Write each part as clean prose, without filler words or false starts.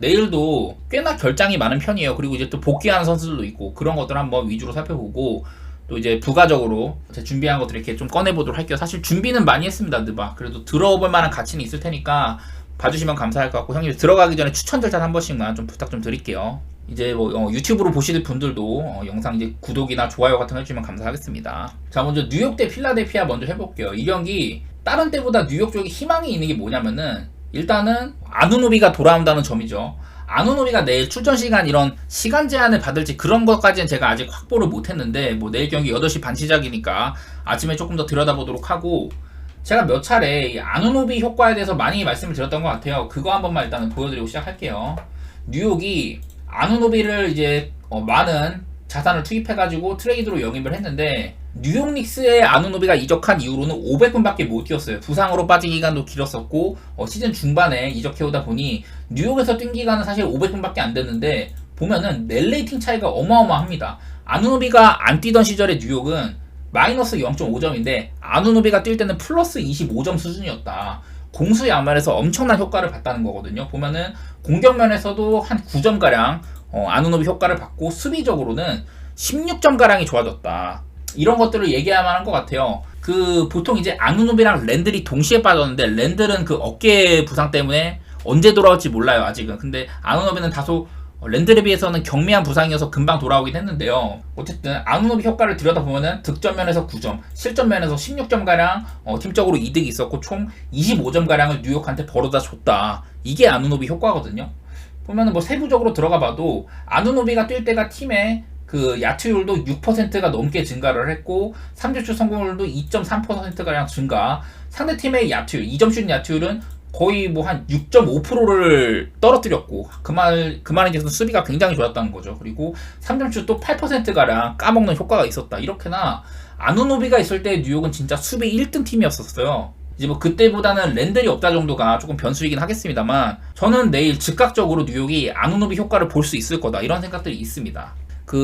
내일도 꽤나 결장이 많은 편이에요. 그리고 이제 또 복귀하는 선수들도 있고 그런 것들 한번 위주로 살펴보고 또 이제 부가적으로 제가 준비한 것들 이렇게 좀 꺼내보도록 할게요. 사실 준비는 많이 했습니다. 느바. 그래도 들어볼 만한 가치는 있을 테니까 봐주시면 감사할 것 같고, 형님 들어가기 전에 추천 절차 한 번씩만 좀 부탁 좀 드릴게요. 이제 뭐 유튜브로 보시는 분들도 영상 이제 구독이나 좋아요 같은 거 해주시면 감사하겠습니다. 자, 먼저 뉴욕 대 필라델피아 먼저 해볼게요. 이 경기 다른 때보다 뉴욕 쪽에 희망이 있는 게 뭐냐면은 일단은 아누노비가 돌아온다는 점이죠. 아누노비가 내일 출전 시간 이런 시간 제한을 받을지 그런 것까지는 제가 아직 확보를 못했는데, 뭐 내일 경기 8시 반 시작이니까 아침에 조금 더 들여다보도록 하고, 제가 몇 차례 이 아누노비 효과에 대해서 많이 말씀을 드렸던 것 같아요. 그거 한 번만 일단은 보여드리고 시작할게요. 뉴욕이 아누노비를 이제 많은 자산을 투입해가지고 트레이드로 영입을 했는데, 뉴욕 닉스의 아누노비가 이적한 이후로는 500분밖에 못 뛰었어요. 부상으로 빠진 기간도 길었었고 시즌 중반에 이적해오다 보니 뉴욕에서 뛴 기간은 사실 500분밖에 안 됐는데, 보면은 net 레이팅 차이가 어마어마합니다. 아누노비가 안 뛰던 시절의 뉴욕은 마이너스 0.5점인데 아누노비가 뛸 때는 플러스 25점 수준이었다. 공수 양면에서 엄청난 효과를 봤다는 거거든요. 보면은 공격면에서도 한 9점가량 아누노비 효과를 받고, 수비적으로는 16점가량이 좋아졌다. 이런 것들을 얘기해야만 한 것 같아요. 보통 이제 아누노비랑 랜들이 동시에 빠졌는데, 랜들은 그 어깨 부상 때문에 언제 돌아올지 몰라요, 아직은. 근데 아누노비는 다소 랜들에 비해서는 경미한 부상이어서 금방 돌아오긴 했는데요. 어쨌든 아누노비 효과를 들여다보면은 득점면에서 9점, 실점면에서 16점가량 팀적으로 이득이 있었고, 총 25점가량을 뉴욕한테 벌어다 줬다. 이게 아누노비 효과거든요. 보면은 뭐 세부적으로 들어가봐도 아누노비가 뛸 때가 팀의 그 야투율도 6%가 넘게 증가를 했고, 3점슛 성공률도 2.3%가량 증가. 상대팀의 야투율, 2점슛 야투율은 거의 뭐 한 6.5%를 떨어뜨렸고, 그 말에 대해서 수비가 굉장히 좋았다는 거죠. 그리고 3점슛도 8%가량 까먹는 효과가 있었다. 이렇게나 아누노비가 있을 때 뉴욕은 진짜 수비 1등 팀이었었어요. 이제 뭐 그때보다는 랜들이 없다 정도가 조금 변수이긴 하겠습니다만, 저는 내일 즉각적으로 뉴욕이 아누노비 효과를 볼 수 있을 거다, 이런 생각들이 있습니다.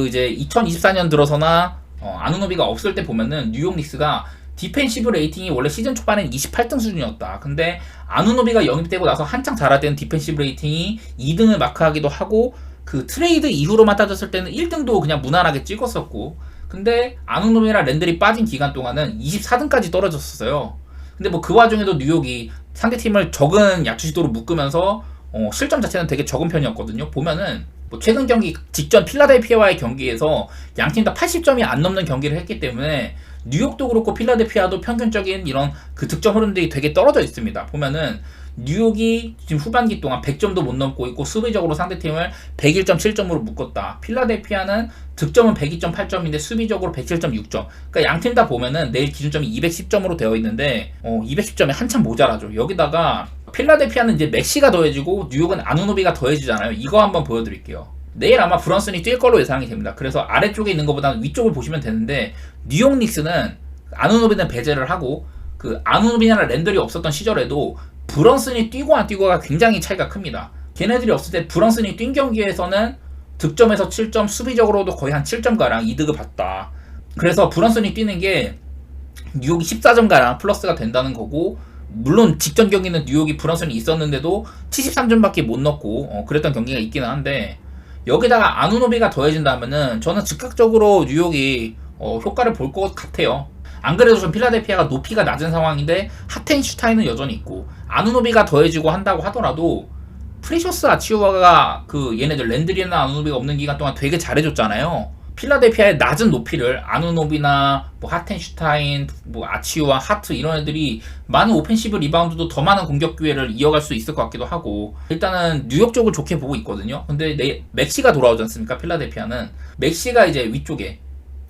이제 2024년 들어서나 아누노비가 없을 때 보면은 뉴욕 닉스가 디펜시브 레이팅이 원래 시즌 초반엔 28등 수준이었다. 근데 아누노비가 영입되고 나서 한창 잘할 때는 디펜시브 레이팅이 2등을 마크하기도 하고, 그 트레이드 이후로만 따졌을 때는 1등도 그냥 무난하게 찍었었고, 근데 아누노비랑 랜들이 빠진 기간 동안은 24등까지 떨어졌었어요. 근데 뭐 그 와중에도 뉴욕이 상대팀을 적은 야투 시도로 묶으면서 실점 자체는 되게 적은 편이었거든요. 보면은 뭐 최근 경기 직전 필라델피아와의 경기에서 양팀 다 80점이 안 넘는 경기를 했기 때문에 뉴욕도 그렇고 필라델피아도 평균적인 이런 그 득점 흐름들이 되게 떨어져 있습니다. 보면은 뉴욕이 지금 후반기 동안 100점도 못 넘고 있고, 수비적으로 상대팀을 101.7점으로 묶었다. 필라델피아는 득점은 102.8점인데 수비적으로 107.6점. 그러니까 양팀 다 보면은 내일 기준점이 210점으로 되어 있는데 210점이 한참 모자라죠. 여기다가 필라델피아는 이제 맥시가 더해지고 뉴욕은 아누노비가 더해지잖아요. 이거 한번 보여드릴게요. 내일 아마 브런슨이 뛸 걸로 예상이 됩니다. 그래서 아래쪽에 있는 것보다는 위쪽을 보시면 되는데, 뉴욕 닉스는 아누노비는 배제를 하고, 그 아누노비나 랜들이 없었던 시절에도 브런슨이 뛰고 안 뛰고가 굉장히 차이가 큽니다. 걔네들이 없을 때 브런슨이 뛴 경기에서는 득점에서 7점, 수비적으로도 거의 한 7점가량 이득을 봤다. 그래서 브런슨이 뛰는 게 뉴욕이 14점가량 플러스가 된다는 거고, 물론 직전 경기는 뉴욕이 브런슨이 있었는데도 73점밖에 못 넣고 그랬던 경기가 있기는 한데, 여기다가 아누노비가 더해진다면은 저는 즉각적으로 뉴욕이 효과를 볼 것 같아요. 안 그래도 좀 필라델피아가 높이가 낮은 상황인데 하텐슈타인은 여전히 있고, 아누노비가 더해지고 한다고 하더라도 프리셔스 아치우아가 얘네들 랜드리나 아누노비가 없는 기간 동안 되게 잘해줬잖아요. 필라델피아의 낮은 높이를 아누노비나 뭐 하텐슈타인, 뭐 아치우아, 하트 이런 애들이 많은 오펜시브 리바운드도 더 많은 공격 기회를 이어갈 수 있을 것 같기도 하고, 일단은 뉴욕 쪽을 좋게 보고 있거든요. 근데 맥시가 돌아오지 않습니까? 필라델피아는 맥시가 이제 위쪽에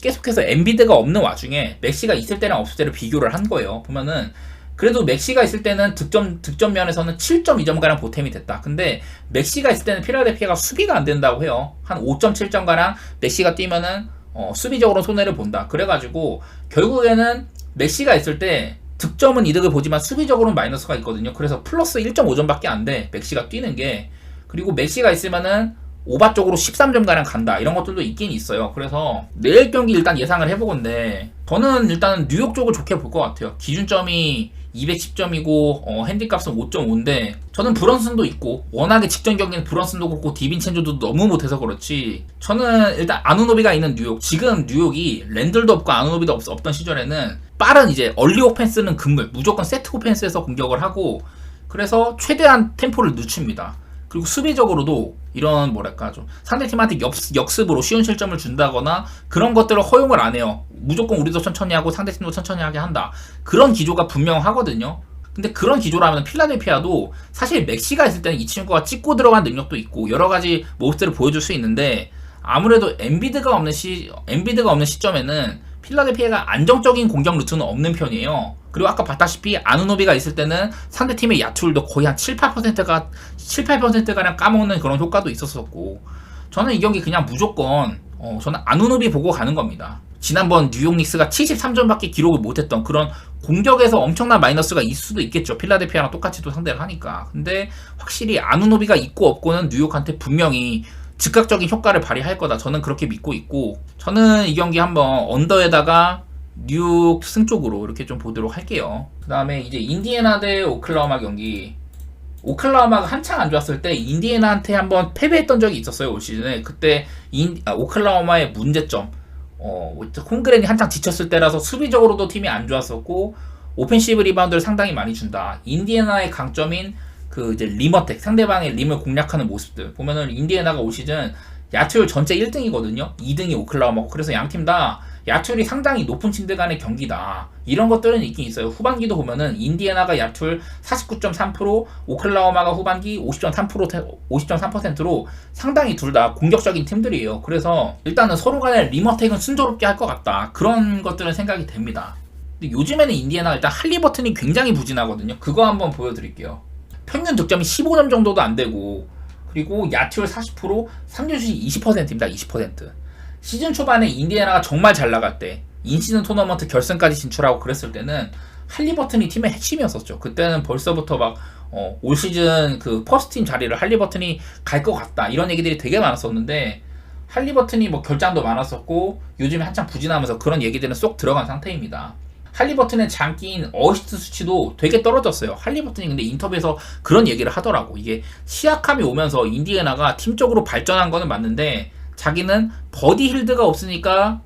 계속해서 엔비드가 없는 와중에 맥시가 있을 때랑 없을 때를 비교를 한 거예요. 보면은 그래도 맥시가 있을 때는 득점 면에서는 7.2점가량 보탬이 됐다. 근데 맥시가 있을 때는 필라델피아가 수비가 안 된다고 해요. 한 5.7점가량 맥시가 뛰면은 수비적으로 손해를 본다. 그래가지고 결국에는 맥시가 있을 때 득점은 이득을 보지만 수비적으로는 마이너스가 있거든요. 그래서 플러스 1.5점밖에 안 돼, 맥시가 뛰는 게. 그리고 맥시가 있으면은 오바 쪽으로 13점가량 간다 이런 것들도 있긴 있어요. 그래서 내일 경기 일단 예상을 해보건데 저는 일단 뉴욕 쪽을 좋게 볼 것 같아요. 기준점이 210점이고 핸디값은 5.5인데 저는 브런슨도 있고 워낙에 직전 경기는 브런슨도 그렇고 디빈첸조도 너무 못해서 그렇지 저는 일단 아누노비가 있는 뉴욕 지금 뉴욕이 랜들도 없고 아누노비도 없던 시절에는 빠른 이제 얼리 오펜스는 금물 무조건 세트 오펜스에서 공격을 하고 그래서 최대한 템포를 늦춥니다. 그리고 수비적으로도 이런 뭐랄까 좀 상대팀한테 역습으로 쉬운 실점을 준다거나 그런 것들을 허용을 안 해요. 무조건 우리도 천천히 하고 상대팀도 천천히 하게 한다. 그런 기조가 분명하거든요. 근데 그런 기조라면 필라델피아도 사실 맥시가 있을 때는 이 친구가 찍고 들어간 능력도 있고 여러 가지 모습들을 보여줄 수 있는데 아무래도 엔비드가 없는 시점에는 필라델피아가 안정적인 공격 루트는 없는 편이에요. 그리고 아까 봤다시피 아누노비가 있을 때는 상대팀의 야투율도 거의 한 7-8%가량 까먹는 그런 효과도 있었었고 저는 이 경기 그냥 무조건 저는 아누노비 보고 가는 겁니다. 지난번 뉴욕 닉스가 73점밖에 기록을 못했던 그런 공격에서 엄청난 마이너스가 있을 수도 있겠죠. 필라델피아랑 똑같이 또 상대를 하니까. 근데 확실히 아누노비가 있고 없고는 뉴욕한테 분명히 즉각적인 효과를 발휘할 거다. 저는 그렇게 믿고 있고 저는 이 경기 한번 언더에다가 뉴욕 승 쪽으로 이렇게 좀 보도록 할게요. 그 다음에 이제 인디애나 대 오클라호마 경기. 오클라호마가 한창 안 좋았을 때 인디애나한테 한번 패배했던 적이 있었어요. 올 시즌에. 그때 오클라호마의 문제점 홈그랜이 한창 지쳤을 때라서 수비적으로도 팀이 안 좋았었고 오펜시브 리바운드를 상당히 많이 준다. 인디애나의 강점인 그 이제 림어택 상대방의 림을 공략하는 모습들 보면은 인디애나가 올 시즌 야투율 전체 1등이거든요. 2등이 오클라호마고 그래서 양팀 다 야투율이 상당히 높은 팀들 간의 경기다. 이런 것들은 있긴 있어요. 후반기도 보면은 인디애나가 야투율 49.3% 오클라호마가 후반기 50.3%로 상당히 둘 다 공격적인 팀들이에요. 그래서 일단은 서로 간의 림어택은 순조롭게 할 것 같다. 그런 것들은 생각이 됩니다. 근데 요즘에는 인디애나가 일단 할리버튼이 굉장히 부진하거든요. 그거 한번 보여드릴게요. 평균 득점이 15점 정도도 안 되고 그리고 야투율 40% 3점슛이 20%입니다. 20%. 시즌 초반에 인디애나가 정말 잘 나갈 때 인시즌 토너먼트 결승까지 진출하고 그랬을 때는 할리버튼이 팀의 핵심이었었죠. 그때는 벌써부터 막 올 시즌 그 퍼스트팀 자리를 할리버튼이 갈 것 같다 이런 얘기들이 되게 많았었는데 할리버튼이 뭐 결장도 많았었고 요즘에 한참 부진하면서 그런 얘기들은 쏙 들어간 상태입니다. 할리버튼의 장기인 어시스트 수치도 되게 떨어졌어요. 할리버튼이 근데 인터뷰에서 그런 얘기를 하더라고. 이게 시약함이 오면서 인디애나가 팀적으로 발전한 거는 맞는데 자기는 버디 힐드가 없으니까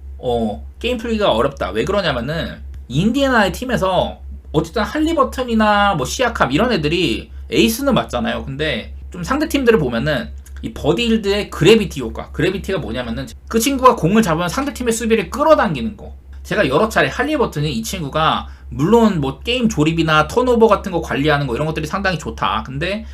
게임 풀기가 어렵다. 왜 그러냐면은 인디애나의 팀에서 어쨌든 할리버튼이나 뭐 시약함 이런 애들이 에이스는 맞잖아요. 근데 좀 상대 팀들을 보면은 이 버디 힐드의 그래비티 효과. 그래비티가 뭐냐면은 그 친구가 공을 잡으면 상대 팀의 수비를 끌어당기는 거. 제가 여러 차례 할리버튼이 이 친구가 물론 뭐 게임 조립이나 턴오버 같은 거 관리하는 거 이런 것들이 상당히 좋다. 근데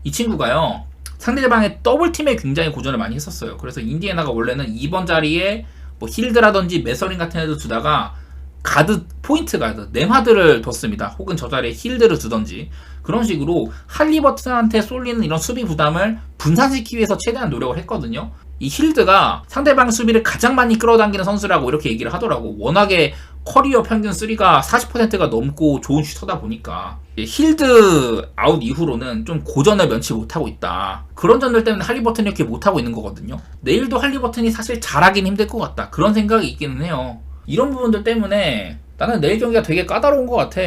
이 친구가요 상대방의 더블팀에 굉장히 고전을 많이 했었어요. 그래서 인디애나가 원래는 2번 자리에 뭐 힐드라든지 메서린 같은 애들 두다가 가드, 포인트 가드, 네마드를 뒀습니다. 혹은 저 자리에 힐드를 두던지 그런 식으로 할리버튼한테 쏠리는 이런 수비 부담을 분산시키기 위해서 최대한 노력을 했거든요. 이 힐드가 상대방 수비를 가장 많이 끌어당기는 선수라고 이렇게 얘기를 하더라고. 워낙에 커리어 평균 3가 40%가 넘고 좋은 슈터다 보니까 힐드 아웃 이후로는 좀 고전을 면치 못하고 있다. 그런 점들 때문에 할리버튼이 이렇게 못하고 있는 거거든요. 내일도 할리버튼이 사실 잘하긴 힘들 것 같다. 그런 생각이 있기는 해요. 이런 부분들 때문에 나는 내일 경기가 되게 까다로운 것 같아.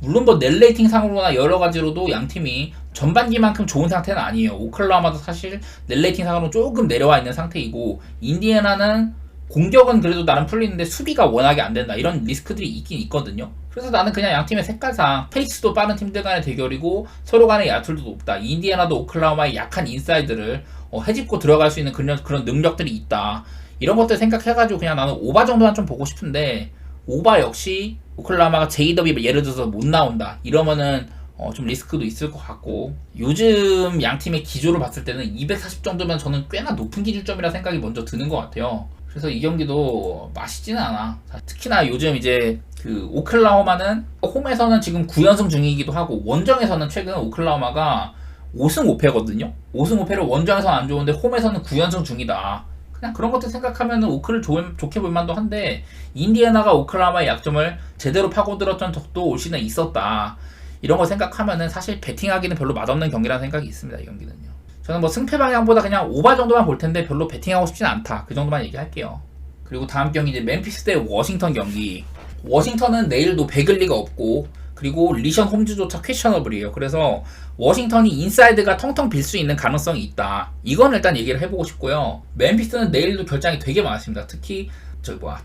물론 뭐 넷 레이팅 상으로나 여러 가지로도 양 팀이 전반기만큼 좋은 상태는 아니에요. 오클라호마도 사실 넷 레이팅 상으로 조금 내려와 있는 상태이고 인디애나는 공격은 그래도 나름 풀리는데 수비가 워낙에 안 된다. 이런 리스크들이 있긴 있거든요. 그래서 나는 그냥 양 팀의 색깔상 페이스도 빠른 팀들 간의 대결이고 서로 간의 야투도 높다. 인디애나도 오클라호마의 약한 인사이드를 헤집고 들어갈 수 있는 그런 능력들이 있다. 이런 것들 생각해가지고 그냥 나는 오바 정도만 좀 보고 싶은데 오바 역시 오클라호마가 JW 예를 들어서 못 나온다 이러면은 좀 리스크도 있을 것 같고 요즘 양 팀의 기조를 봤을 때는 240 정도면 저는 꽤나 높은 기준점이라 생각이 먼저 드는 것 같아요. 그래서 이 경기도 맛있지는 않아. 특히나 요즘 이제 그 오클라호마는 홈에서는 지금 9연승 중이기도 하고 원정에서는 최근 오클라호마가 5승 5패거든요. 5승 5패를 원정에서는 안 좋은데 홈에서는 9연승 중이다. 그냥 그런 것들 생각하면 오클을 좋게 볼 만도 한데 인디애나가 오클라호마의 약점을 제대로 파고들었던 적도 올 시즌에 있었다. 이런 거 생각하면은 사실 배팅하기는 별로 맛없는 경기라는 생각이 있습니다. 이 경기는요. 저는 뭐 승패 방향보다 그냥 오바 정도만 볼 텐데 별로 베팅하고 싶진 않다. 그 정도만 얘기할게요. 그리고 다음 경기 이제 멤피스 대 워싱턴 경기. 워싱턴은 내일도 베글리가 없고 그리고 리션 홈즈조차 퀘셔너블이에요. 그래서 워싱턴이 인사이드가 텅텅 빌 수 있는 가능성이 있다. 이건 일단 얘기를 해보고 싶고요. 멤피스는 내일도 결장이 되게 많습니다. 특히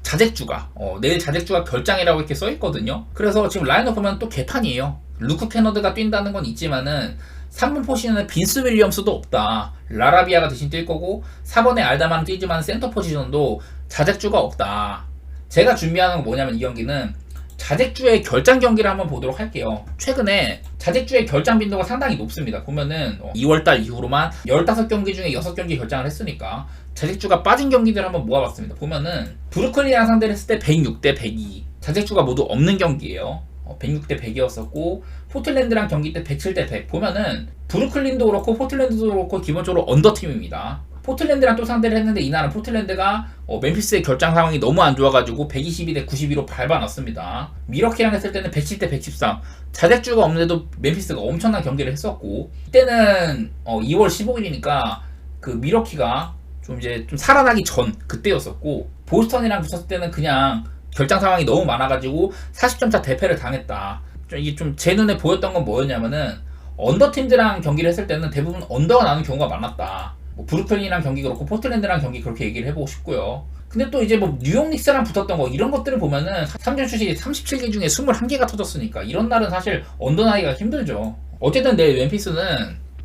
자잭주가 내일 자잭주가 결장이라고 이렇게 써있거든요. 그래서 지금 라인업 보면 또 개판이에요. 루크 캐너드가 뛴다는 건 있지만은 3번 포지션은 빈스 윌리엄스도 없다. 라라비아가 대신 뛸 거고 4번에 알다만 뛰지만 센터 포지션도 자잭주가 없다. 제가 준비하는 건 뭐냐면 이 경기는 자잭주의 결장 경기를 한번 보도록 할게요. 최근에 자잭주의 결장 빈도가 상당히 높습니다. 보면은 2월달 이후로만 15경기 중에 6경기 결장을 했으니까 자잭주가 빠진 경기들 한번 모아봤습니다. 보면은 브루클린이랑 상대를 했을 때 106대 102 자잭주가 모두 없는 경기예요. 106대 100이었었고 포틀랜드랑 경기 때 107대 100 보면은 브루클린도 그렇고 포틀랜드도 그렇고 기본적으로 언더팀입니다. 포틀랜드랑 또 상대를 했는데 이날은 포틀랜드가 멤피스의 결장 상황이 너무 안 좋아가지고 122대 92로 밟아놨습니다. 미러키랑 했을 때는 107대 113 자잭주가 없는데도 멤피스가 엄청난 경기를 했었고 이때는 2월 15일이니까 그 미러키가 좀 살아나기 전 그때였었고 보스턴이랑 붙었을 때는 그냥 결장 상황이 너무 많아가지고 40점차 대패를 당했다. 이게 좀 제 눈에 보였던 건 뭐였냐면은 언더팀들랑 경기를 했을 때는 대부분 언더가 나는 경우가 많았다. 브루클린이랑 경기 그렇고 포틀랜드랑 경기 그렇게 얘기를 해보고 싶고요. 근데 또 이제 뉴욕 닉스랑 붙었던 거 이런 것들을 보면은 3점 슛이 37개 중에 21개가 터졌으니까 이런 날은 사실 언더 나기가 힘들죠. 어쨌든 내일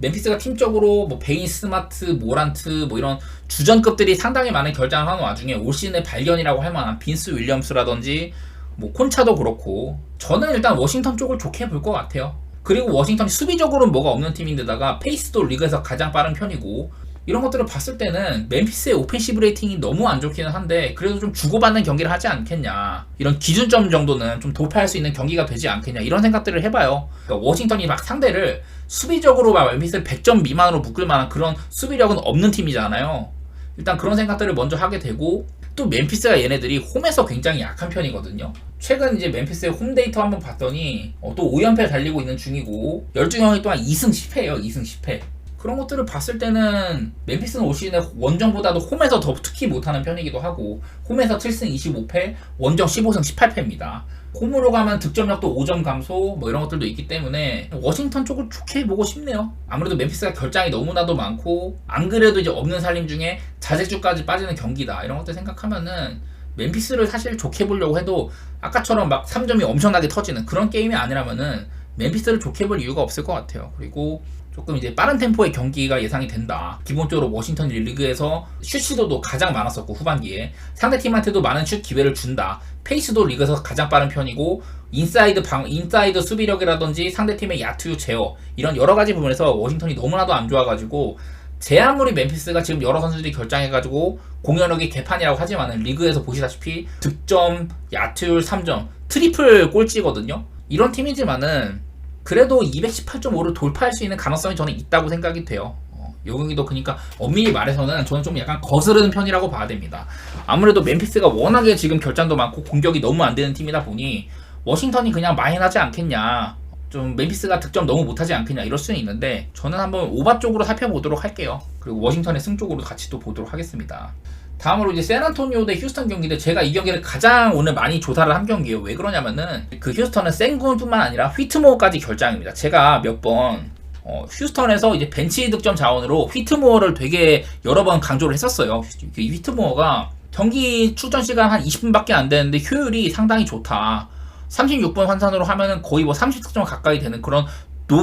멤피스가 팀적으로 베인 스마트, 모란트 이런 주전급들이 상당히 많은 결장을 하는 와중에 올 시즌의 발견이라고 할 만한 빈스 윌리엄스라든지 콘차도 그렇고 저는 일단 워싱턴 쪽을 좋게 볼 것 같아요. 그리고 워싱턴이 수비적으로는 뭐가 없는 팀인데다가 페이스도 리그에서 가장 빠른 편이고 이런 것들을 봤을 때는 멤피스의 오펜시브 레이팅이 너무 안 좋기는 한데 그래도 좀 주고받는 경기를 하지 않겠냐. 이런 기준점 정도는 좀 돌파할 수 있는 경기가 되지 않겠냐. 이런 생각들을 해봐요. 그러니까 워싱턴이 막 상대를 수비적으로 막 멤피스를 100점 미만으로 묶을 만한 그런 수비력은 없는 팀이잖아요. 일단 그런 생각들을 먼저 하게 되고 또 멤피스가 얘네들이 홈에서 굉장히 약한 편이거든요. 최근 이제 멤피스의 홈 데이터 한번 봤더니 또 5연패 달리고 있는 중이고 12경기 동안 2승 10패예요. 2승 10패. 그런 것들을 봤을 때는 멤피스는 올 시즌에 원정보다도 홈에서 더 특히 못하는 편이기도 하고 홈에서 7승 25패, 원정 15승 18패입니다. 홈으로 가면 득점력도 5점 감소 이런 것들도 있기 때문에 워싱턴 쪽을 좋게 보고 싶네요. 아무래도 멤피스가 결장이 너무나도 많고 안 그래도 이제 없는 살림 중에 자잭주까지 빠지는 경기다. 이런 것들 생각하면은 멤피스를 사실 좋게 보려고 해도 아까처럼 막 3점이 엄청나게 터지는 그런 게임이 아니라면은 멤피스를 좋게 볼 이유가 없을 것 같아요. 그리고 조금 이제 빠른 템포의 경기가 예상이 된다. 기본적으로 워싱턴 리그에서 슛 시도도 가장 많았었고 후반기에 상대팀한테도 많은 슛 기회를 준다. 페이스도 리그에서 가장 빠른 편이고 인사이드 수비력이라든지 상대팀의 야투 제어 이런 여러 가지 부분에서 워싱턴이 너무나도 안 좋아가지고 제 아무리 멤피스가 지금 여러 선수들이 결장해가지고 공격력이 개판이라고 하지만은 리그에서 보시다시피 득점, 야투율 3점, 트리플 꼴찌거든요. 이런 팀이지만은 그래도 218.5를 돌파할 수 있는 가능성이 저는 있다고 생각이 돼요. 요 경기도 그러니까 엄밀히 말해서는 저는 좀 약간 거스르는 편이라고 봐야 됩니다. 아무래도 멤피스가 워낙에 지금 결장도 많고 공격이 너무 안 되는 팀이다 보니 워싱턴이 그냥 마인하지 않겠냐. 좀 멤피스가 득점 너무 못하지 않겠냐 이럴 수는 있는데 저는 한번 오바 쪽으로 살펴보도록 할게요. 그리고 워싱턴의 승 쪽으로 같이 또 보도록 하겠습니다. 다음으로 이제 샌안토니오 대 휴스턴 경기인데 제가 이 경기를 가장 오늘 많이 조사를 한 경기예요. 왜 그러냐면은 그 휴스턴은 센군뿐만 아니라 휘트모어까지 결장입니다. 제가 몇 번 휴스턴에서 이제 벤치 득점 자원으로 휘트모어를 되게 여러 번 강조를 했었어요. 그 휘트모어가 경기 출전 시간 한 20분밖에 안 되는데 효율이 상당히 좋다. 36분 환산으로 하면은 거의 30득점 가까이 되는 그런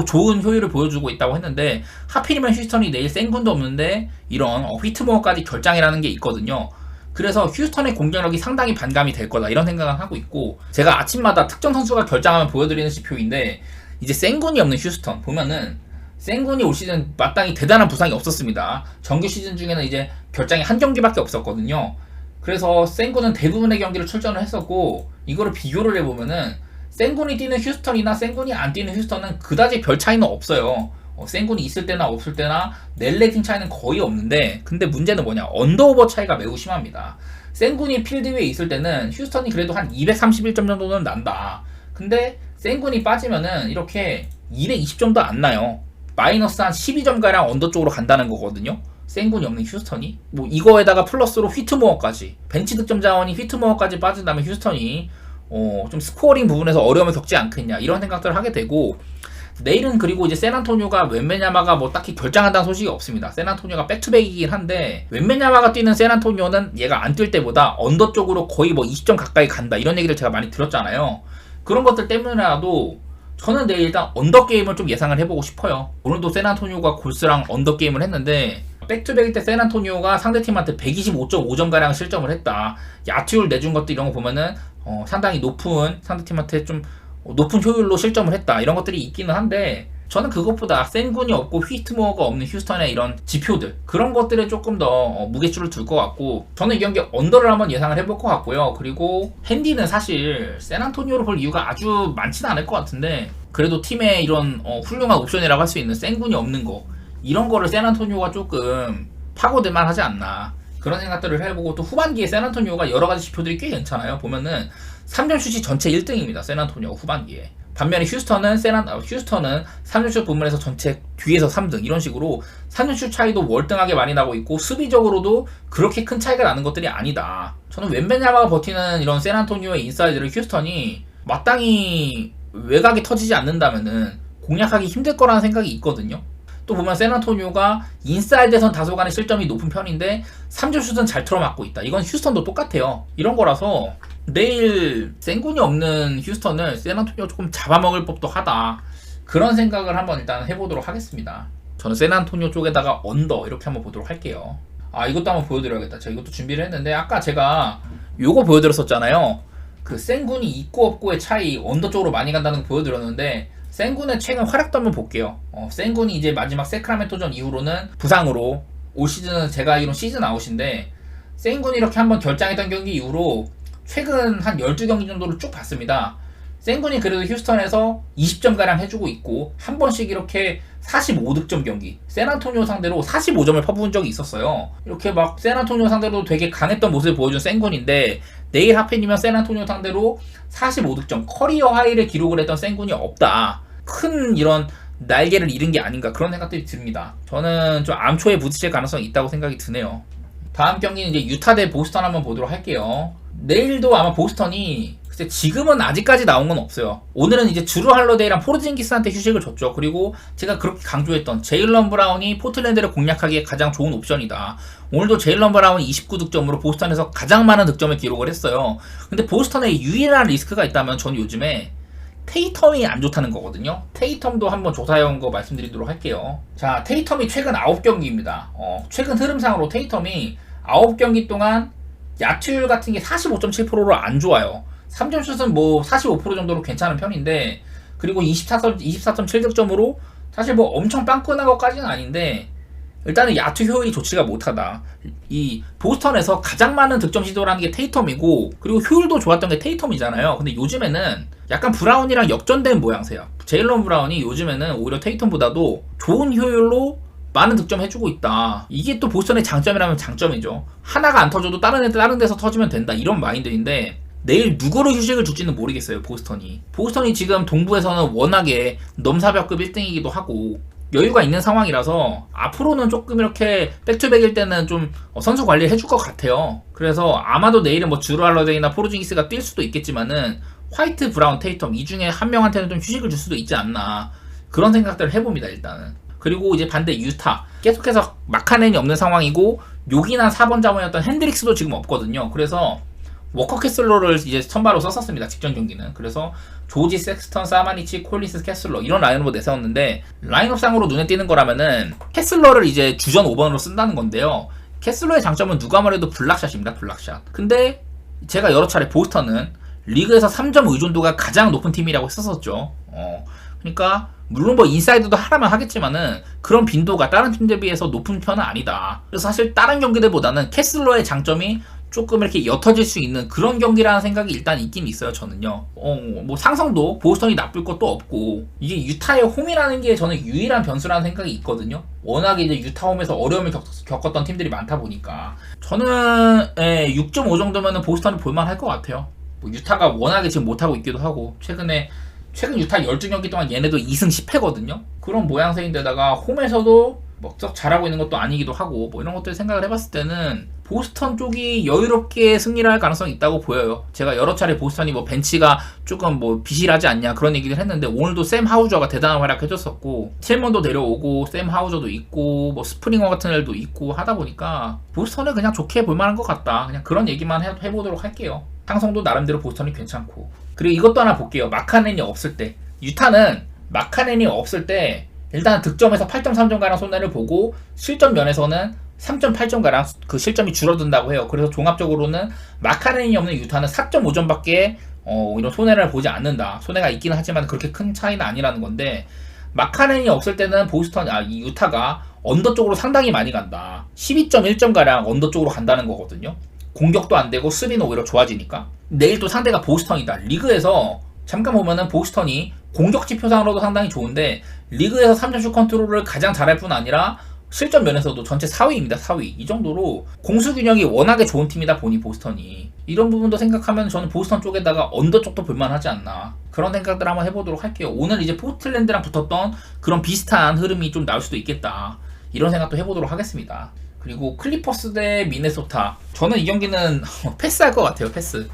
좋은 효율을 보여주고 있다고 했는데 하필이면 휴스턴이 내일 센군도 없는데 이런 휘트모어까지 결장이라는 게 있거든요. 그래서 휴스턴의 공격력이 상당히 반감이 될 거다 이런 생각을 하고 있고 제가 아침마다 특정 선수가 결장하면 보여드리는 지표인데 이제 센군이 없는 휴스턴 보면은 센군이 올 시즌 마땅히 대단한 부상이 없었습니다. 정규 시즌 중에는 이제 결장이 한 경기밖에 없었거든요. 그래서 센군은 대부분의 경기를 출전을 했었고 이거를 비교를 해보면은 센군이 뛰는 휴스턴이나 센군이 안 뛰는 휴스턴은 그다지 별 차이는 없어요. 센군이 있을 때나 없을 때나 넬레팅 차이는 거의 없는데 근데 문제는 뭐냐 언더오버 차이가 매우 심합니다. 센군이 필드 위에 있을 때는 휴스턴이 그래도 한 231점 정도는 난다. 근데 센군이 빠지면은 이렇게 220점도 안 나요. 마이너스 한 12점가량 언더 쪽으로 간다는 거거든요. 생군이 없는 휴스턴이. 뭐 이거에다가 플러스로 휘트모어까지, 벤치 득점 자원이 휘트모어까지 빠진다면 휴스턴이 좀 스코어링 부분에서 어려움을 겪지 않겠냐, 이런 생각들을 하게 되고, 내일은 그리고 이제 샌안토니오가 웬베냐마가 뭐 딱히 결장한다는 소식이 없습니다. 샌안토니오가 백투백이긴 한데, 웬베냐마가 뛰는 샌안토니오는 얘가 안 뛸 때보다 언더 쪽으로 거의 뭐 20점 가까이 간다, 이런 얘기를 제가 많이 들었잖아요. 그런 것들 때문에라도 저는 내일 일단 언더 게임을 좀 예상을 해보고 싶어요. 오늘도 샌안토니오가 골스랑 언더 게임을 했는데, 백투백일 때 샌안토니오가 상대팀한테 125.5점가량 실점을 했다. 야투율 내준 것도 이런 거 보면은 상당히 높은, 상대팀한테 좀 높은 효율로 실점을 했다, 이런 것들이 있기는 한데, 저는 그것보다 센군이 없고 휘트모어가 없는 휴스턴의 이런 지표들, 그런 것들에 조금 더 무게추를 둘 것 같고, 저는 이 경기 언더를 한번 예상을 해볼 것 같고요. 그리고 핸디는 사실 샌안토니오를 볼 이유가 아주 많지는 않을 것 같은데, 그래도 팀의 이런 훌륭한 옵션이라고 할 수 있는 센군이 없는 거, 이런 거를 샌안토니오가 조금 파고들만 하지 않나, 그런 생각들을 해보고, 또 후반기에 샌안토니오가 여러가지 지표들이 꽤 괜찮아요. 보면은 3점 슛이 전체 1등입니다. 샌안토니오가 후반기에. 반면에 휴스턴은 3점 슛 부문에서 전체 뒤에서 3등, 이런 식으로 3점 슛 차이도 월등하게 많이 나고 있고, 수비적으로도 그렇게 큰 차이가 나는 것들이 아니다. 저는 웬베냐마가 버티는 이런 샌안토니오의 인사이드를 휴스턴이 마땅히 외곽이 터지지 않는다면은 공략하기 힘들 거라는 생각이 있거든요. 또 보면 샌안토니오가 인사이드에선 다소간의 실점이 높은 편인데 3점 슛은 잘 틀어막고 있다. 이건 휴스턴도 똑같아요. 이런 거라서 내일 센군이 없는 휴스턴을 샌안토니오 조금 잡아먹을 법도 하다, 그런 생각을 한번 일단 해보도록 하겠습니다. 저는 샌안토니오 쪽에다가 언더 이렇게 한번 보도록 할게요. 이것도 한번 보여드려야겠다. 제가 이것도 준비를 했는데, 아까 제가 요거 보여드렸었잖아요. 그 센군이 있고 없고의 차이, 언더 쪽으로 많이 간다는 거 보여드렸는데, 센군의 최근 활약도 한번 볼게요. 센군이 이제 마지막 세크라멘토전 이후로는 부상으로, 올 시즌은 제가 알기로는 시즌 아웃인데, 센군이 이렇게 한번 결장했던 경기 이후로 최근 한 12경기 정도를 쭉 봤습니다. 센군이 그래도 휴스턴에서 20점가량 해주고 있고, 한 번씩 이렇게 45득점 경기, 샌안토니오 상대로 45점을 퍼부은 적이 있었어요. 이렇게 막 샌안토니오 상대로 되게 강했던 모습을 보여준 센군인데, 내일 하필이면 샌안토니오 상대로 45득점, 커리어 하이를 기록을 했던 센군이 없다. 큰 이런 날개를 잃은 게 아닌가, 그런 생각들이 듭니다. 저는 좀 암초에 부딪힐 가능성이 있다고 생각이 드네요. 다음 경기는 이제 유타 대 보스턴 한번 보도록 할게요. 내일도 아마 보스턴이, 글쎄 지금은 아직까지 나온 건 없어요. 오늘은 이제 주루 할러데이랑 포르징기스한테 휴식을 줬죠. 그리고 제가 그렇게 강조했던 제일런 브라운이 포틀랜드를 공략하기에 가장 좋은 옵션이다. 오늘도 제일런 브라운이 29득점으로 보스턴에서 가장 많은 득점을 기록을 했어요. 근데 보스턴의 유일한 리스크가 있다면 저는 요즘에 테이텀이 안 좋다는 거거든요. 테이텀도 한번 조사해온 거 말씀드리도록 할게요. 자, 테이텀이 최근 9경기입니다. 최근 흐름상으로 테이텀이 9경기 동안 야투율 같은 게 45.7%로 안 좋아요. 3점 슛은 뭐 45% 정도로 괜찮은 편인데, 그리고 24.7득점으로 사실 뭐 엄청 빵꾸난 것까지는 아닌데, 일단은 야투 효율이 좋지가 못하다. 이 보스턴에서 가장 많은 득점 시도를 하는 게 테이텀이고, 그리고 효율도 좋았던 게 테이텀이잖아요. 근데 요즘에는 약간 브라운이랑 역전된 모양새야. 제일런 브라운이 요즘에는 오히려 테이텀보다도 좋은 효율로 많은 득점 해주고 있다. 이게 또 보스턴의 장점이라면 장점이죠. 하나가 안 터져도 다른 데서 터지면 된다, 이런 마인드인데, 내일 누구를 휴식을 줄지는 모르겠어요. 보스턴이 지금 동부에서는 워낙에 넘사벽급 1등이기도 하고 여유가 있는 상황이라서, 앞으로는 조금 이렇게 백투백일 때는 좀 선수 관리를 해줄 것 같아요. 그래서 아마도 내일은 뭐 주루 할러데이나 포르징기스가 뛸 수도 있겠지만은, 화이트, 브라운, 테이텀 이 중에 한 명한테는 좀 휴식을 줄 수도 있지 않나, 그런 생각들을 해봅니다. 일단은. 그리고 이제 반대 유타, 계속해서 마카넨이 없는 상황이고, 요긴한 4번 자원이었던 핸드릭스도 지금 없거든요. 그래서 워커 캐슬러를 이제 선발로 썼었습니다. 직전 경기는. 그래서 조지, 섹스턴, 사마니치, 콜린스, 캐슬러, 이런 라인업으로 내세웠는데, 라인업상으로 눈에 띄는 거라면은 캐슬러를 이제 주전 5번으로 쓴다는 건데요. 캐슬러의 장점은 누가 말해도 블락샷입니다. 블락샷. 근데 제가 여러 차례 보스턴은 리그에서 3점 의존도가 가장 높은 팀이라고 했었죠. 그러니까 물론 뭐 인사이드도 하라면 하겠지만은 그런 빈도가 다른 팀들 비해서 높은 편은 아니다. 그래서 사실 다른 경기들보다는 캐슬러의 장점이 조금 이렇게 옅어질 수 있는 그런 경기라는 생각이 일단 있긴 있어요. 저는요. 뭐 상성도 보스턴이 나쁠 것도 없고, 이게 유타의 홈이라는 게 저는 유일한 변수라는 생각이 있거든요. 워낙에 이제 유타 홈에서 어려움을 겪었던 팀들이 많다 보니까 저는 6.5 정도면은 보스턴이 볼만할 것 같아요. 뭐 유타가 워낙에 지금 못하고 있기도 하고, 최근에 최근 유타 12경기 동안 얘네도 2승 10패거든요. 그런 모양새인데다가 홈에서도 썩 잘하고 있는 것도 아니기도 하고 뭐 이런 것들 생각을 해봤을 때는 보스턴 쪽이 여유롭게 승리를 할 가능성이 있다고 보여요. 제가 여러 차례 보스턴이 뭐 벤치가 조금 뭐 비실하지 않냐 그런 얘기를 했는데 오늘도 샘 하우저가 대단한 활약 해줬었고 틸먼도 데려오고 샘 하우저도 있고 뭐 스프링어 같은 애들도 있고 하다 보니까 보스턴을 그냥 좋게 볼만한 것 같다. 그냥 그런 얘기만 해보도록 할게요. 상성도 나름대로 보스턴이 괜찮고 그리고 이것도 하나 볼게요. 마카넨이 없을 때 유타는 마카넨이 없을 때 일단 득점에서 8.3점가량 손해를 보고 실점 면에서는 3.8점가량 그 실점이 줄어든다고 해요. 그래서 종합적으로는 마카넨이 없는 유타는 4.5점밖에 이런 손해를 보지 않는다. 손해가 있기는 하지만 그렇게 큰 차이는 아니라는 건데 마카넨이 없을 때는 이 유타가 언더 쪽으로 상당히 많이 간다. 12.1점가량 언더 쪽으로 간다는 거거든요. 공격도 안 되고 수비는 오히려 좋아지니까. 내일 또 상대가 보스턴이다. 리그에서 잠깐 보면은 보스턴이 공격 지표상으로도 상당히 좋은데 리그에서 3점슛 컨트롤을 가장 잘할 뿐 아니라 실점 면에서도 전체 4위입니다. 4위. 이 정도로 공수 균형이 워낙에 좋은 팀이다 보니 보스턴이 이런 부분도 생각하면 저는 보스턴 쪽에다가 언더 쪽도 볼만하지 않나 그런 생각들 한번 해보도록 할게요. 오늘 이제 포틀랜드랑 붙었던 그런 비슷한 흐름이 좀 나올 수도 있겠다 이런 생각도 해보도록 하겠습니다. 그리고 클리퍼스 대 미네소타 저는 이 경기는 패스할 것 같아요. 패스.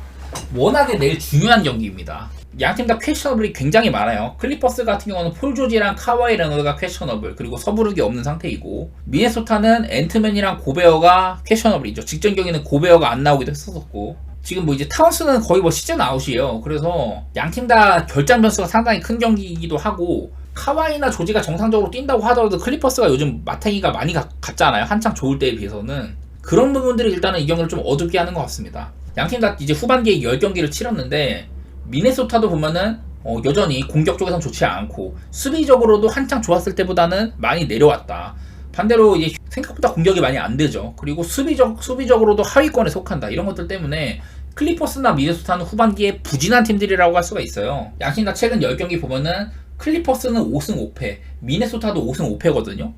워낙에 내일 중요한 경기입니다. 양팀 다 퀘셔너블이 굉장히 많아요. 클리퍼스 같은 경우는 폴 조지랑 카와이 레너드가 퀘셔너블 그리고 서부르기 없는 상태이고 미네소타는 앤트맨이랑 고베어가 퀘셔너블이죠. 직전 경기는 고베어가 안 나오기도 했었고 지금 뭐 이제 타운스는 거의 뭐 시즌 아웃이에요. 그래서 양팀 다 결장 변수가 상당히 큰 경기이기도 하고 카와이나 조지가 정상적으로 뛴다고 하더라도 클리퍼스가 요즘 마탱이가 많이 갔잖아요. 한창 좋을 때에 비해서는 그런 부분들이 일단은 이 경기를 좀 어둡게 하는 것 같습니다. 양팀 다 이제 후반기에 10경기를 치렀는데 미네소타도 보면은 여전히 공격 쪽에선 좋지 않고 수비적으로도 한창 좋았을 때보다는 많이 내려왔다. 반대로 이제 생각보다 공격이 많이 안 되죠. 그리고 수비적으로도 하위권에 속한다. 이런 것들 때문에 클리퍼스나 미네소타는 후반기에 부진한 팀들이라고 할 수가 있어요. 양팀 다 최근 10경기 보면은 클리퍼스는 5승 5패, 미네소타도 5승 5패거든요.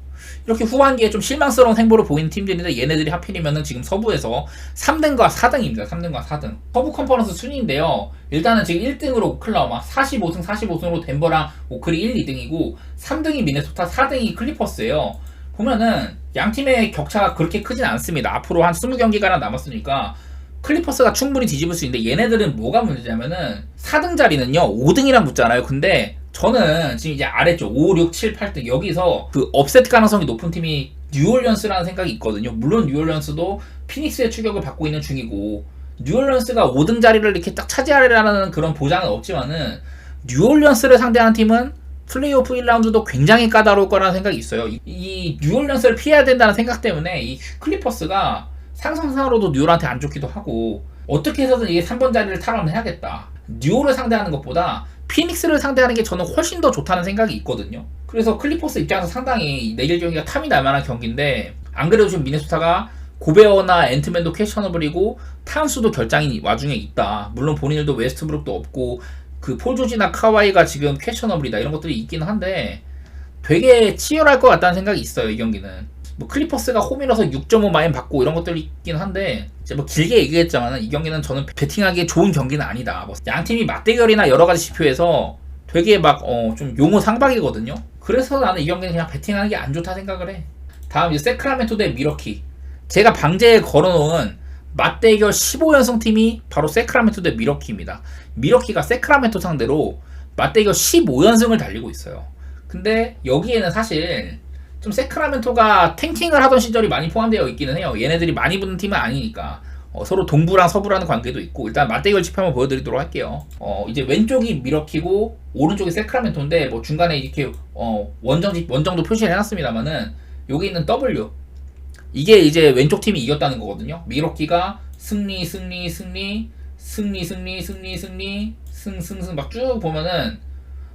이렇게 후반기에 좀 실망스러운 행보를 보이는 팀들인데 얘네들이 하필이면은 지금 서부에서 3등과 4등입니다. 3등과 4등. 서부 컨퍼런스 순위인데요. 일단은 지금 1등으로 오클라호마 45승 45승으로 덴버랑 오클이 1, 2등이고 3등이 미네소타 4등이 클리퍼스예요. 보면은 양팀의 격차가 그렇게 크진 않습니다. 앞으로 한 20경기가량 남았으니까 클리퍼스가 충분히 뒤집을 수 있는데 얘네들은 뭐가 문제냐면은 4등 자리는요 5등이랑 붙잖아요. 근데 저는 지금 이제 아래쪽 5, 6, 7, 8등 여기서 그 업세트 가능성이 높은 팀이 뉴올리언스라는 생각이 있거든요. 물론 뉴올리언스도 피닉스의 추격을 받고 있는 중이고 뉴올리언스가 5등 자리를 이렇게 딱 차지하려는 그런 보장은 없지만은 뉴올리언스를 상대하는 팀은 플레이오프 1라운드도 굉장히 까다로울 거라는 생각이 있어요. 이 뉴올리언스를 피해야 된다는 생각 때문에 이 클리퍼스가 상성상으로도 뉴올한테 안 좋기도 하고 어떻게 해서든 이게 3번 자리를 탈환해야겠다. 뉴올을 상대하는 것보다 피닉스를 상대하는 게 저는 훨씬 더 좋다는 생각이 있거든요. 그래서 클리퍼스 입장에서 상당히 내일 경기가 탐이 날 만한 경기인데 안 그래도 지금 미네소타가 고베어나 앤트맨도 퀘셔너블이고 타운스도 결장이 와중에 있다. 물론 본인들도 웨스트브룩도 없고 그 폴 조지나 카와이가 지금 퀘셔너블이다. 이런 것들이 있기는 한데 되게 치열할 것 같다는 생각이 있어요. 이 경기는. 뭐 클리퍼스가 홈이라서 6.5 마인 받고 이런 것들이 있긴 한데 이제 뭐 길게 얘기했지만 이 경기는 저는 배팅하기에 좋은 경기는 아니다. 뭐 양팀이 맞대결이나 여러 가지 지표에서 되게 막 좀 용어 상박이거든요. 그래서 나는 이 경기는 그냥 배팅하는 게 안 좋다 생각을 해. 다음 이제 세크라멘토 대 미러키. 제가 방제에 걸어놓은 맞대결 15연승 팀이 바로 세크라멘토 대 미러키입니다. 미러키가 세크라멘토 상대로 맞대결 15연승을 달리고 있어요. 근데 여기에는 사실 좀 세크라멘토가 탱킹을 하던 시절이 많이 포함되어 있기는 해요. 얘네들이 많이 붙는 팀은 아니니까. 서로 동부랑 서부라는 관계도 있고 일단 맞대결 지표 한번 보여드리도록 할게요. 이제 왼쪽이 미러키고 오른쪽이 세크라멘토인데 뭐 중간에 이렇게 원정도 표시를 해놨습니다만은 여기 있는 W 이게 이제 왼쪽 팀이 이겼다는 거거든요. 미러키가 승리 막 쭉 보면은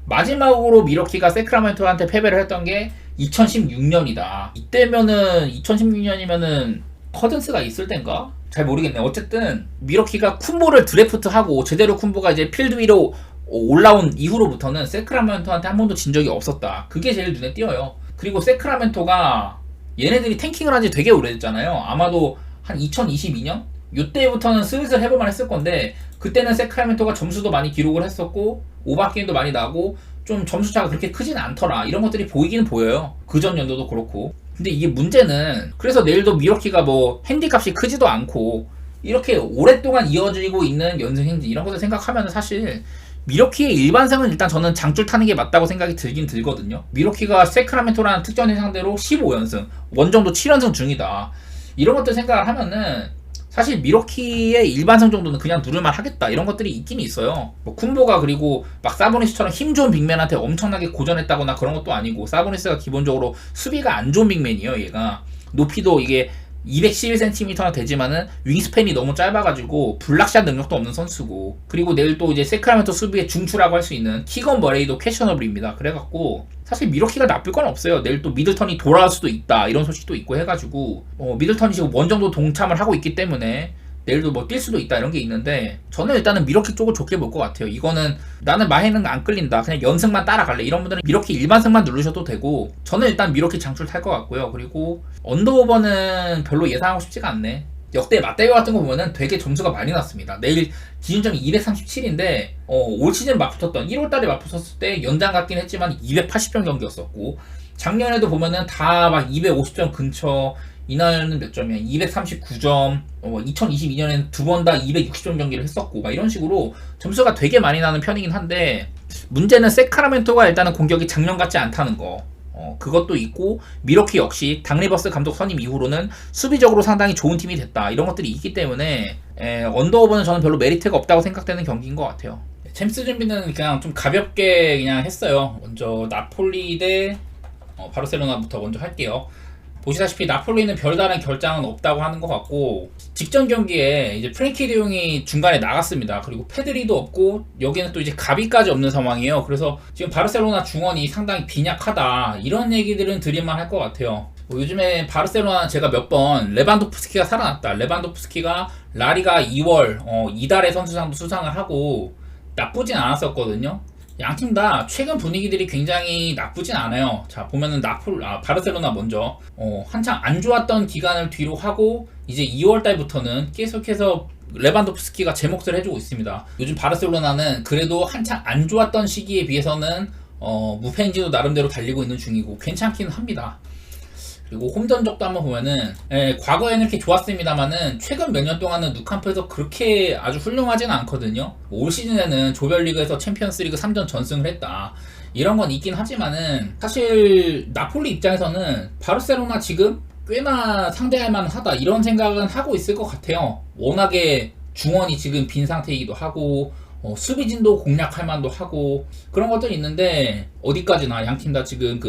마지막으로 미러키가 세크라멘토한테 패배를 했던 게 2016년이다. 이때면은 2016년이면은 커든스가 있을 땐가? 잘 모르겠네. 어쨌든 미러키가 쿤보를 드래프트하고 제대로 쿤보가 이제 필드 위로 올라온 이후로부터는 세크라멘토한테 한 번도 진 적이 없었다. 그게 제일 눈에 띄어요. 그리고 세크라멘토가 얘네들이 탱킹을 한 지 되게 오래됐잖아요. 아마도 한 2022년? 요때부터는 슬슬 해볼만 했을 건데 그때는 세크라멘토가 점수도 많이 기록을 했었고 오버게임도 많이 나고 좀 점수차가 그렇게 크진 않더라. 이런 것들이 보이기는 보여요. 그전 연도도 그렇고. 근데 이게 문제는 그래서 내일도 미러키가 뭐 핸디값이 크지도 않고 이렇게 오랫동안 이어지고 있는 연승 행진 이런 것들 생각하면 사실 미러키의 일반승은 일단 저는 장줄 타는 게 맞다고 생각이 들긴 들거든요. 미러키가 세크라멘토라는 특전의 상대로 15연승, 원정도 7연승 중이다. 이런 것들 생각을 하면은 사실 미러키의 일반승 정도는 그냥 누를만 하겠다. 이런 것들이 있긴 있어요. 뭐 쿤보가 그리고 막 사보니스처럼 힘 좋은 빅맨한테 엄청나게 고전했다거나 그런 것도 아니고 사보니스가 기본적으로 수비가 안 좋은 빅맨이에요. 얘가 높이도 이게 211cm나 되지만은 윙스팬이 너무 짧아가지고 블락샷 능력도 없는 선수고 그리고 내일 또 이제 세크라멘토 수비의 중추라고 할 수 있는 키건 머레이도 퀘셔너블입니다. 그래갖고 사실 미러키가 나쁠 건 없어요. 내일 또 미들턴이 돌아올 수도 있다 이런 소식도 있고 해가지고 미들턴이 지금 원정도 동참을 하고 있기 때문에 내일도 뭐 뛸 수도 있다 이런 게 있는데 저는 일단은 미러키 쪽을 좋게 볼 것 같아요. 이거는 나는 마해는 안 끌린다. 그냥 연승만 따라갈래. 이런 분들은 미러키 일반승만 누르셔도 되고 저는 일단 미러키 장출 탈 것 같고요. 그리고 언더오버는 별로 예상하고 싶지가 않네. 역대 맞대결 같은 거 보면은 되게 점수가 많이 났습니다. 내일 기준점이 237인데 올 시즌 맞붙었던 1월달에 맞붙었을 때 연장 같긴 했지만 280점 경기였었고 작년에도 보면은 다 막 250점 근처 이날은 몇 점이야? 239점. 2022년에는 두 번 다 260점 경기를 했었고 막 이런 식으로 점수가 되게 많이 나는 편이긴 한데 문제는 세카라멘토가 일단은 공격이 작년 같지 않다는 거. 그것도 있고 미러키 역시 당 리버스 감독 선임 이후로는 수비적으로 상당히 좋은 팀이 됐다. 이런 것들이 있기 때문에 언더오버는 저는 별로 메리트가 없다고 생각되는 경기인 것 같아요. 챔스 준비는 그냥 좀 가볍게 그냥 했어요. 먼저 나폴리 대 바르셀로나부터 먼저 할게요. 보시다시피 나폴리는 별다른 결장은 없다고 하는 것 같고 직전 경기에 이제 프랭키 드용이 중간에 나갔습니다. 그리고 페드리도 없고 여기는 또 이제 가비까지 없는 상황이에요. 그래서 지금 바르셀로나 중원이 상당히 빈약하다 이런 얘기들은 드릴만 할 것 같아요. 요즘에 바르셀로나는 제가 몇 번 레반도프스키가 살아났다. 레반도프스키가 라리가 2월 이달의 선수상도 수상을 하고 나쁘진 않았었거든요. 양팀 다 최근 분위기들이 굉장히 나쁘진 않아요. 자, 보면은 바르셀로나 먼저 한창 안 좋았던 기간을 뒤로 하고 이제 2월 달부터는 계속해서 레반도프스키가 제 몫을 해주고 있습니다. 요즘 바르셀로나는 그래도 한창 안 좋았던 시기에 비해서는 무패인지도 나름대로 달리고 있는 중이고 괜찮기는 합니다. 그리고 홈 전적도 한번 보면은 과거에는 이렇게 좋았습니다만은 최근 몇 년 동안은 누캄프에서 그렇게 아주 훌륭하지는 않거든요. 올 시즌에는 조별리그에서 챔피언스리그 3전 전승을 했다. 이런 건 있긴 하지만은 사실 나폴리 입장에서는 바르셀로나 지금 꽤나 상대할 만하다 이런 생각은 하고 있을 것 같아요. 워낙에 중원이 지금 빈 상태이기도 하고 수비진도 공략할 만도 하고 그런 것들이 있는데 어디까지나 양팀 다 지금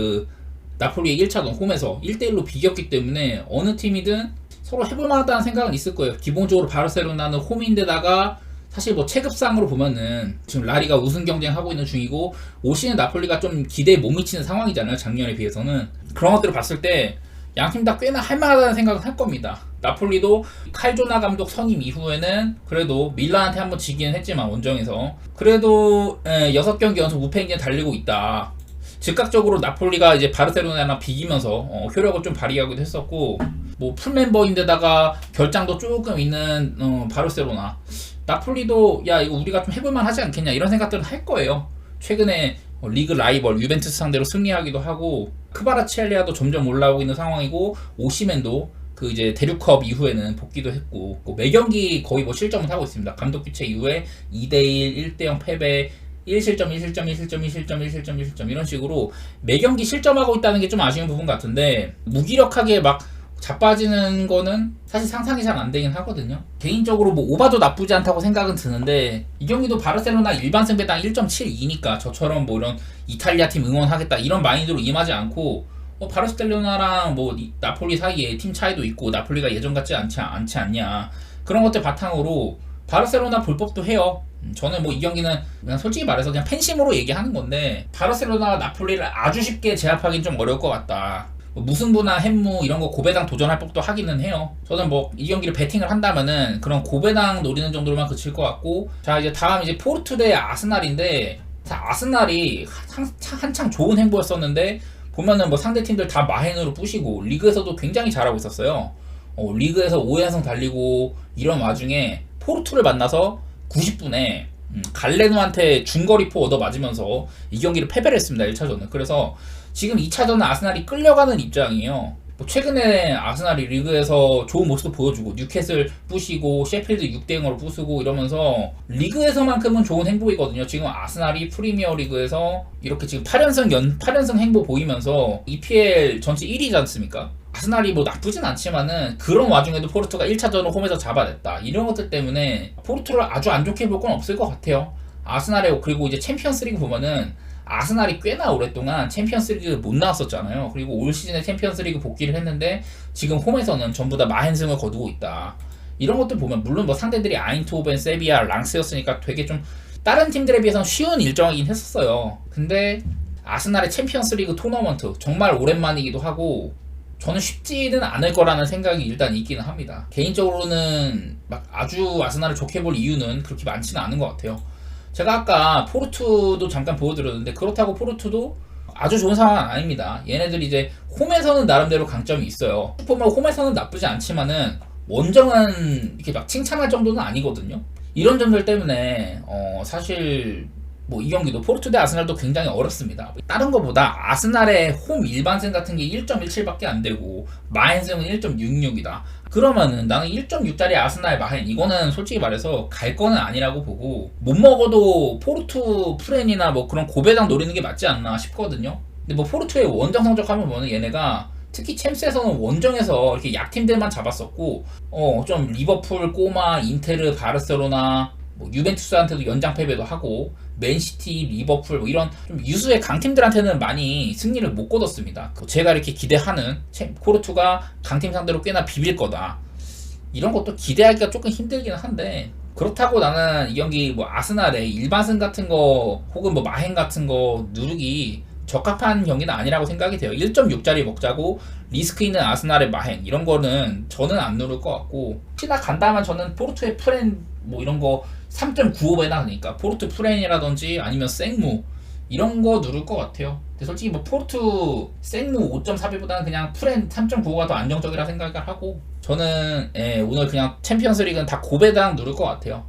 나폴리의 1차전 홈에서 1대1로 비겼기 때문에 어느 팀이든 서로 해볼만하다는 생각은 있을 거예요. 기본적으로 바르셀로나는 홈인데다가 사실 뭐 체급상으로 보면은 지금 라리가 우승 경쟁하고 있는 중이고 올 시즌 나폴리가 좀 기대에 못 미치는 상황이잖아요. 작년에 비해서는. 그런 것들을 봤을 때 양팀 다 꽤나 할만하다는 생각은 할 겁니다. 나폴리도 칼조나 감독 선임 이후에는 그래도 밀란한테 한번 지기는 했지만 원정에서 그래도 6경기 연속 무패행진에 달리고 있다. 즉각적으로 나폴리가 이제 바르셀로나랑 비기면서 효력을 좀 발휘하기도 했었고 뭐 풀멤버인데다가 결장도 조금 있는 바르셀로나 나폴리도 야 이거 우리가 좀 해볼만 하지 않겠냐 이런 생각들은 할 거예요. 최근에 리그 라이벌 유벤투스 상대로 승리하기도 하고 크바라치엘리아도 점점 올라오고 있는 상황이고 오시멘도 그 이제 대륙컵 이후에는 복귀도 했고 매 경기 거의 뭐 실점을 하고 있습니다. 감독 교체 이후에 2대1, 1대0 패배 1실점, 1실점, 1실점, 1실점, 1실점, 1실점 이런 식으로 매 경기 실점하고 있다는 게 좀 아쉬운 부분 같은데 무기력하게 막 자빠지는 거는 사실 상상이 잘 안 되긴 하거든요. 개인적으로 뭐 오바도 나쁘지 않다고 생각은 드는데 이 경기도 바르셀로나 일반 승배당 1.72니까 저처럼 뭐 이런 이탈리아 팀 응원하겠다 이런 마인드로 임하지 않고 바르셀로나랑 뭐 나폴리 사이에 팀 차이도 있고 나폴리가 예전 같지 않지 않냐 그런 것들 바탕으로 바르셀로나 볼 법도 해요. 저는 뭐 이 경기는 그냥 솔직히 말해서 그냥 팬심으로 얘기하는 건데 바르셀로나가 나폴리를 아주 쉽게 제압하기는 좀 어려울 것 같다. 뭐 무승부나 햄무 이런 거 고배당 도전할 법도 하기는 해요. 저는 뭐 이 경기를 베팅을 한다면은 그런 고배당 노리는 정도로만 그칠 것 같고 자 이제 다음 이제 포르투 대 아스날인데 아스날이 한창 좋은 행보였었는데 보면은 뭐 상대 팀들 다 마헨으로 부시고 리그에서도 굉장히 잘하고 있었어요. 리그에서 5연승 달리고 이런 와중에 포르투를 만나서 90분에 갈레노한테 중거리포 얻어 맞으면서 이 경기를 패배를 했습니다. 1차전은. 그래서 지금 2차전은 아스날이 끌려가는 입장이에요. 뭐 최근에 아스날이 리그에서 좋은 모습도 보여주고 뉴캐슬 부시고 셰필드 6대0으로 부수고 이러면서 리그에서만큼은 좋은 행보이거든요. 지금 아스날이 프리미어 리그에서 이렇게 지금 8연승 행보 보이면서 EPL 전체 1위지 않습니까? 아스날이 뭐 나쁘진 않지만은 그런 와중에도 포르투가 1차전을 홈에서 잡아냈다. 이런 것들 때문에 포르투를 아주 안 좋게 볼 건 없을 것 같아요. 아스날에 그리고 이제 챔피언스리그 보면은 아스날이 꽤나 오랫동안 챔피언스리그 못 나왔었잖아요. 그리고 올 시즌에 챔피언스리그 복귀를 했는데 지금 홈에서는 전부 다 마행승을 거두고 있다. 이런 것들 보면 물론 뭐 상대들이 아인트호벤, 세비야, 랑스였으니까 되게 좀 다른 팀들에 비해서는 쉬운 일정이긴 했었어요. 근데 아스날의 챔피언스리그 토너먼트 정말 오랜만이기도 하고 저는 쉽지는 않을 거라는 생각이 일단 있기는 합니다. 개인적으로는 막 아주 아스날을 좋게 볼 이유는 그렇게 많지는 않은 것 같아요. 제가 아까 포르투도 잠깐 보여드렸는데 그렇다고 포르투도 아주 좋은 상황은 아닙니다. 얘네들이 이제 홈에서는 나름대로 강점이 있어요. 슈퍼맨 홈에서는 나쁘지 않지만은 원정은 이렇게 막 칭찬할 정도는 아니거든요. 이런 점들 때문에 사실 뭐 이 경기도 포르투 대 아스날도 굉장히 어렵습니다. 다른 것보다 아스날의 홈 일반승 같은 게 1.17밖에 안 되고 마헨승은 1.66이다. 그러면은 나는 1.6짜리 아스날 마헨 이거는 솔직히 말해서 갈 거는 아니라고 보고 못 먹어도 포르투 프렌이나 뭐 그런 고배당 노리는 게 맞지 않나 싶거든요. 근데 뭐 포르투의 원정 성적 하면 보면 얘네가 특히 챔스에서는 원정에서 이렇게 약팀들만 잡았었고 좀 리버풀, 꼬마, 인테르, 바르셀로나 뭐 유벤투스한테도 연장 패배도 하고 맨시티, 리버풀 뭐 이런 좀 유수의 강팀들한테는 많이 승리를 못 거뒀습니다. 제가 이렇게 기대하는 포르투가 강팀 상대로 꽤나 비빌 거다. 이런 것도 기대하기가 조금 힘들기는 한데 그렇다고 나는 이 경기 뭐 아스날의 일반승 같은 거 혹은 뭐 마행 같은 거 누르기 적합한 경기는 아니라고 생각이 돼요. 1.6짜리 먹자고 리스크 있는 아스날의 마행 이런 거는 저는 안 누를 것 같고 혹시나 간다면 저는 포르투의 프렌 뭐 이런 거 3.95배나 하니까 포르투 프렌이라든지 아니면 생무 이런 거 누를 것 같아요. 근데 솔직히 뭐 포르투 생무 5.4배보다는 그냥 프렌 3.95가 더 안정적이라 생각을 하고 저는 오늘 그냥 챔피언스 리그는 다 고배당 누를 것 같아요.